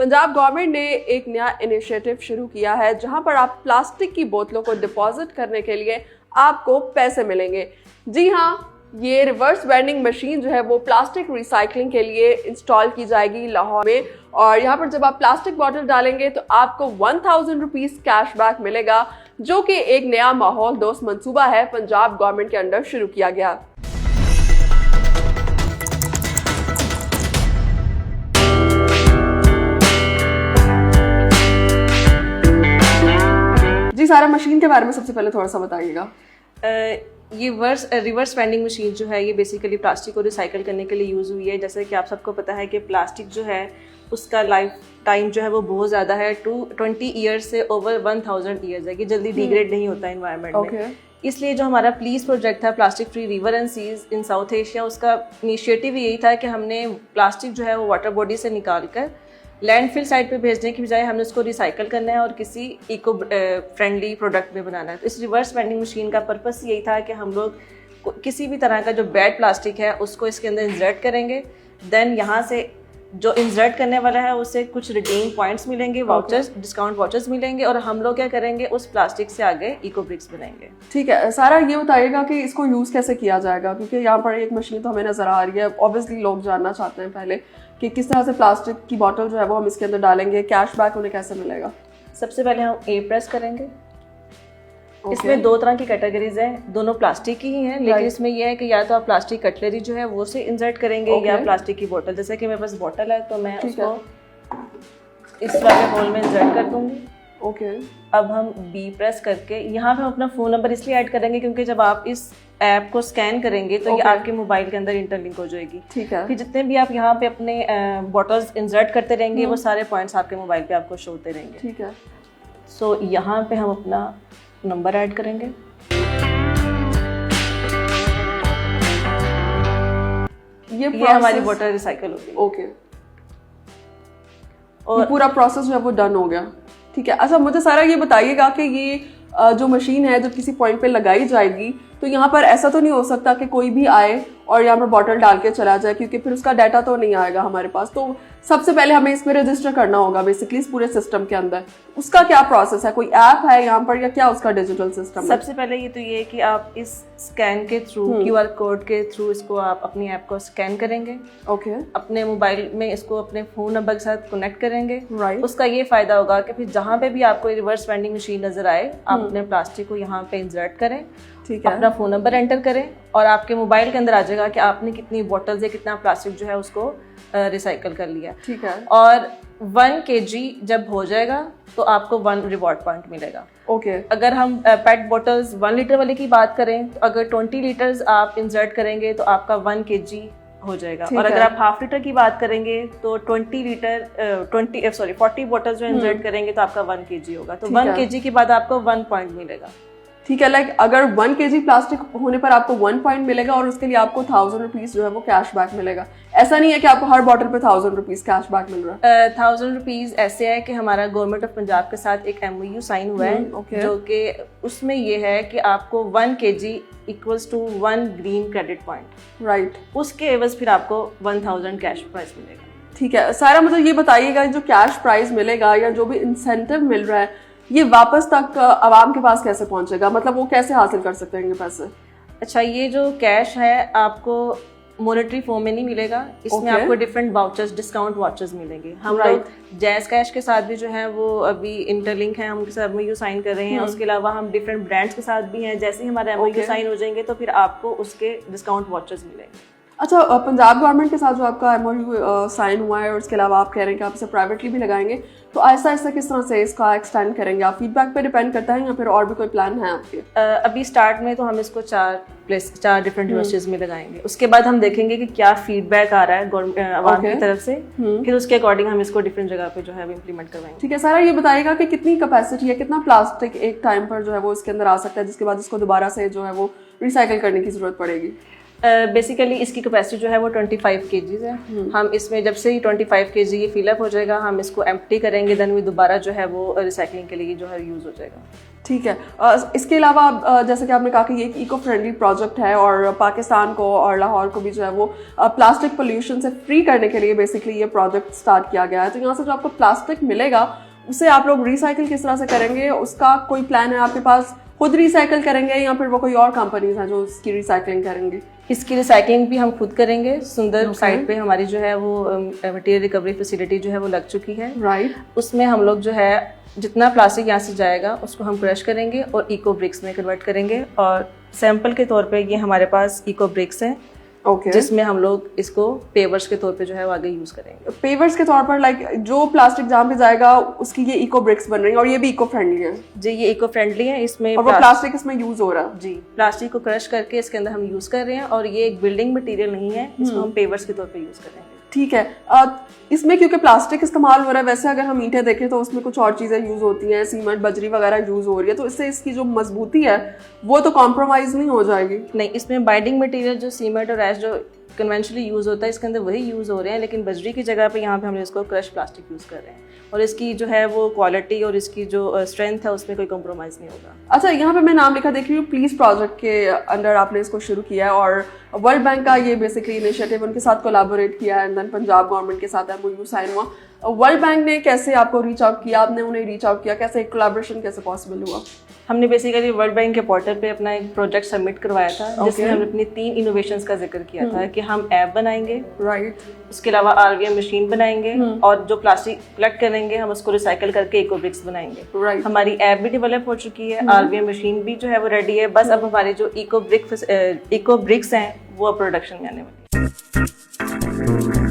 Punjab government ने एक नया इनिशिएटिव शुरू किया है जहां पर आप प्लास्टिक की बोतलों को डिपॉजिट करने के लिए आपको पैसे मिलेंगे। जी हाँ, ये रिवर्स वेंडिंग मशीन जो है वो प्लास्टिक रिसाइकलिंग के लिए इंस्टॉल की जाएगी लाहौर में। और यहाँ पर जब आप प्लास्टिक बॉटल डालेंगे तो आपको 1000 रुपीज़ कैशबैक मिलेगा, जो कि एक नया माहौल दोस्त मंसूबा है पंजाब गवर्नमेंट के अंडर शुरू किया गया। जी सारा, मशीन के बारे में सबसे पहले थोड़ा सा बताइएगा। ये रिवर्स वेंडिंग मशीन जो है ये बेसिकली प्लास्टिक को रिसाइकल करने के लिए यूज़ हुई है। जैसे कि आप सबको पता है कि प्लास्टिक जो है उसका लाइफ टाइम जो है वो बहुत ज़्यादा है, 20 ईयर्स से ओवर 1000 ईयर्स है, कि जल्दी डिग्रेड नहीं होता एनवायरनमेंट में। इसलिए जो हमारा प्लीज प्रोजेक्ट था plastic free river and seas in South Asia, उसका इनिशिएटिव यही था कि हमने प्लास्टिक जो है वो वाटर बॉडी से निकाल कर लैंडफिल साइट पे भेजने की बजाय हमने उसको रिसाइकल करना है और किसी इको फ्रेंडली प्रोडक्ट में बनाना है। तो इस रिवर्स वेंडिंग मशीन का पर्पस यही था कि हम लोग किसी भी तरह का जो बैड प्लास्टिक है उसको इसके अंदर इंसर्ट करेंगे, देन यहाँ से जो इंसर्ट करने वाला है उससे कुछ रिडीम पॉइंट्स मिलेंगे, वाउचर्स, डिस्काउंट वाउचर्स मिलेंगे, और हम लोग क्या करेंगे उस प्लास्टिक से आगे इको ब्रिक्स बनाएंगे। ठीक है सारा, ये बताइएगा कि इसको यूज़ कैसे किया जाएगा, क्योंकि यहाँ पर एक मशीन तो हमें नज़र आ रही है। ऑब्वियसली लोग जानना चाहते हैं पहले कि किस तरह से प्लास्टिक की बोतल जो है वो हम इसके अंदर डालेंगे, कैशबैक उन्हें कैसे मिलेगा। सबसे पहले हम ए प्रेस करेंगे। इसमें दो तरह की कैटेगरीज हैं, दोनों प्लास्टिक की ही हैं, लेकिन इसमें यह है कि या तो आप प्लास्टिक कटलरी जो है वो से इंसर्ट करेंगे या प्लास्टिक की बोतल। जैसे कि मेरे पास बोतल है तो मैं उसको इस वाले होल में इंसर्ट कर दूंगी। अब हम बी प्रेस करके यहाँ पे हम अपना फ़ोन नंबर इसलिए ऐड करेंगे क्योंकि जब आप इस ऐप को स्कैन करेंगे तो ये आपके मोबाइल के अंदर इंटरलिंक हो जाएगी। ठीक है। फिर जितने भी आप यहाँ पे अपने बॉटल्स इंसर्ट करते रहेंगे वो सारे पॉइंट्स आपके मोबाइल पे आपको शो होते रहेंगे। ठीक है। सो यहाँ पे हम अपना नंबर ऐड करेंगे। ये हमारी बोतल रिसाइकल होगी। ओके, और पूरा प्रोसेस जो है वो डन हो गया। ठीक है। अच्छा, मुझे सारा ये बताइएगा कि ये जो मशीन है जब किसी पॉइंट पे लगाई जाएगी तो यहाँ पर ऐसा तो नहीं हो सकता कि कोई भी आए और यहाँ पर बॉटल डाल के चला जाए, क्योंकि फिर उसका डाटा तो नहीं आएगा हमारे पास। तो सबसे पहले हमें इसमें रजिस्टर करना होगा बेसिकली इस पूरे सिस्टम के अंदर। उसका क्या प्रोसेस है, कोई ऐप है यहाँ पर या क्या उसका डिजिटल सिस्टम है? सबसे पहले ये तो ये है कि आप इस स्कैन के थ्रू, QR कोड के थ्रू इसको आप अपनी ऐप को स्कैन करेंगे। ओके। अपने मोबाइल में इसको अपने फ़ोन नंबर के साथ कनेक्ट करेंगे। राइट। उसका ये फ़ायदा होगा कि फिर जहाँ पे भी आपको रिवर्स वेंडिंग मशीन नज़र आए आप अपने प्लास्टिक को यहाँ पे इंसर्ट करें, ठीक है, अपना फ़ोन नंबर एंटर करें और आपके मोबाइल के अंदर आ जाएगा कि आपने कितनी बॉटल्स या कितना प्लास्टिक जो है उसको रिसाइकल कर लिया। ठीक है। और 1 kg जब हो जाएगा तो आपको 1 रिवॉर्ड पॉइंट मिलेगा। ओके। अगर हम पेट बॉटल्स 1 लीटर वाले की बात करें तो अगर 20 लीटर्स आप इंसर्ट करेंगे तो आपका 1 kg हो जाएगा। और अगर आप हाफ लीटर की बात करेंगे तो 40 बॉटल्स जो इंसर्ट करेंगे तो आपका 1 kg होगा। तो 1 kg के बाद आपको 1 पॉइंट मिलेगा। ठीक है। लाइक अगर 1 kg प्लास्टिक होने पर आपको 1 पॉइंट मिलेगा और उसके लिए आपको 1000 रुपीज जो है वो कैशबैक मिलेगा। ऐसा नहीं है कि आपको हर बॉटल पे 1000 रुपीज कैशबैक मिल रहा है। 1000 रुपीज ऐसे है कि हमारा गवर्नमेंट ऑफ पंजाब के साथ एक MOU साइन हुआ है, जो कि उसमें ये है कि आपको 1 kg equals to 1 green credit point. Right. उसके एवज फिर आपको 1000 कैश प्राइस मिलेगा। ठीक है सारा, मतलब ये बताइएगा जो कैश प्राइस मिलेगा या जो भी इंसेंटिव मिल रहा है ये वापस तक आवाम के पास कैसे पहुंचेगा, मतलब वो कैसे हासिल कर सकते हैं पैसे? अच्छा, ये जो कैश है आपको मॉनेटरी फॉर्म में नहीं मिलेगा, इसमें आपको डिफरेंट वाउचर्स, डिस्काउंट वाउचर्स मिलेंगे। हम लोग जैज कैश के साथ भी जो है वो अभी इंटरलिंक है, हम उनके साथ MOU साइन कर रहे हैं। उसके अलावा हम डिफरेंट ब्रांड्स के साथ भी हैं। जैसे ही हमारे MOU साइन हो जाएंगे तो फिर आपको उसके डिस्काउंट वाउचर्स मिलेंगे। अच्छा, पंजाब गवर्नमेंट के साथ जो आपका MOU साइन हुआ है और उसके अलावा आप कह रहे हैं कि आप इसे प्राइवेटली भी लगाएंगे, तो आहिस्ता आहिस्ता किस तरह से इसका एक्सटेंड करेंगे? आप फीडबैक पे डिपेंड करता है या फिर और भी कोई प्लान है आपके? अभी स्टार्ट में तो हम इसको 4 डिफरेंट यूनिवर्सिटीज में लगाएंगे। उसके बाद हम देखेंगे कि क्या फीडबैक आ रहा है आवाम की तरफ से, फिर उसके अकॉर्डिंग हम इसको डिफरेंट जगह पे जो है इम्प्लीमेंट करवाएंगे। ठीक है सारा, ये बताइएगा कि कितनी कैपेसिटी है, कितना प्लास्टिक एक टाइम पर जो है वो इसके अंदर आ सकता है जिसके बाद इसको दोबारा से जो है वो रिसाइकिल करने की जरूरत पड़ेगी? बेसिकली इसकी कैपेसिटी जो है वो 25 kg है। हम इसमें जब से ही 25 kg ये फिलअप हो जाएगा, हम इसको एम्प्टी करेंगे, देन वो दोबारा जो है वो रिसाइकलिंग के लिए जो है यूज़ हो जाएगा। ठीक है। इसके अलावा जैसे कि आपने कहा कि ये एक इको फ्रेंडली प्रोजेक्ट है और पाकिस्तान को और लाहौर को भी जो है वो प्लास्टिक पोल्यूशन से फ्री करने के लिए बेसिकली ये प्रोजेक्ट स्टार्ट किया गया है। तो यहाँ से जो आपको प्लास्टिक मिलेगा उसे आप लोग रिसाइकिल किस तरह से करेंगे, उसका कोई प्लान है आपके पास? खुद रिसाइकिल करेंगे या फिर वो कोई और कंपनीज हैं जो इसकी रिसाइकलिंग करेंगे? इसकी रिसाइकलिंग भी हम खुद करेंगे। सुंदर साइट पे हमारी जो है वो मटेरियल रिकवरी फैसिलिटी जो है वो लग चुकी है। राइट। उसमें हम लोग जो है जितना प्लास्टिक यहाँ से जाएगा उसको हम क्रश करेंगे और इको ब्रिक्स में कन्वर्ट करेंगे। और सैंपल के तौर पे ये हमारे पास इको ब्रिक्स हैं, जिसमें हम लोग इसको पेवर्स के तौर पे जो है वो आगे यूज करेंगे। पेवर्स के तौर पर लाइक जो प्लास्टिक जहाँ पे जाएगा उसकी ये इको ब्रिक्स बन रही है और ये भी इको फ्रेंडली है? जी, ये इको फ्रेंडली है। इसमें और वो प्लास्टिक इसमें यूज हो रहा है? जी, प्लास्टिक को क्रश करके इसके अंदर हम यूज कर रहे हैं और ये एक बिल्डिंग मटेरियल नहीं है, इसको हम पेवर्स के तौर पे यूज करेंगे। ठीक है। इसमें क्योंकि प्लास्टिक इस्तेमाल हो रहा है, वैसे अगर हम ईंटें देखें तो उसमें कुछ और चीज़ें यूज़ होती हैं, सीमेंट बजरी वगैरह यूज़ हो रही है, तो इससे इसकी जो मजबूती है वो तो कॉम्प्रोमाइज़ नहीं हो जाएगी? नहीं, इसमें बाइंडिंग मटेरियल जो सीमेंट और एश जो कन्वेंशनली यूज़ होता है इसके अंदर वही यूज़ हो रहे हैं, लेकिन बजरी की जगह पे यहाँ पे हम इसको क्रश प्लास्टिक यूज़ कर रहे हैं और इसकी जो है वो क्वालिटी और इसकी जो स्ट्रेंथ है उसमें कोई कॉम्प्रोमाइज़ नहीं होगा। अच्छा, यहाँ पे मैं नाम लिखा देख रही हूँ, प्लीज प्रोजेक्ट के अंडर आपने इसको शुरू किया है और वर्ल्ड बैंक का ये बेसिकली इनिशिएटिव उनके साथ कोलैबोरेट किया है एंड देन पंजाब गवर्नमेंट के साथ MOU साइन हुआ। वर्ल्ड बैंक ने कैसे आपको रीच आउट किया, आपने उन्हें रीच आउट किया, कैसे कोलैबोरेशन कैसे पॉसिबल हुआ? हमने बेसिकली वर्ल्ड बैंक के पोर्टल पे अपना एक प्रोजेक्ट सबमिट करवाया था जिसमें हमने अपनी 3 इनोवेशंस का जिक्र किया था कि हम ऐप बनाएंगे, राइट, उसके अलावा RVM मशीन बनाएंगे और जो प्लास्टिक कलेक्ट करेंगे हम उसको रिसाइकिल करके इको ब्रिक्स बनाएंगे। राइट। हमारी ऐप भी डेवलप हो चुकी है, RVM मशीन भी जो है वो रेडी है, बस अब हमारे जो इको ब्रिक्स हैं वो प्रोडक्शन में आने वाली है।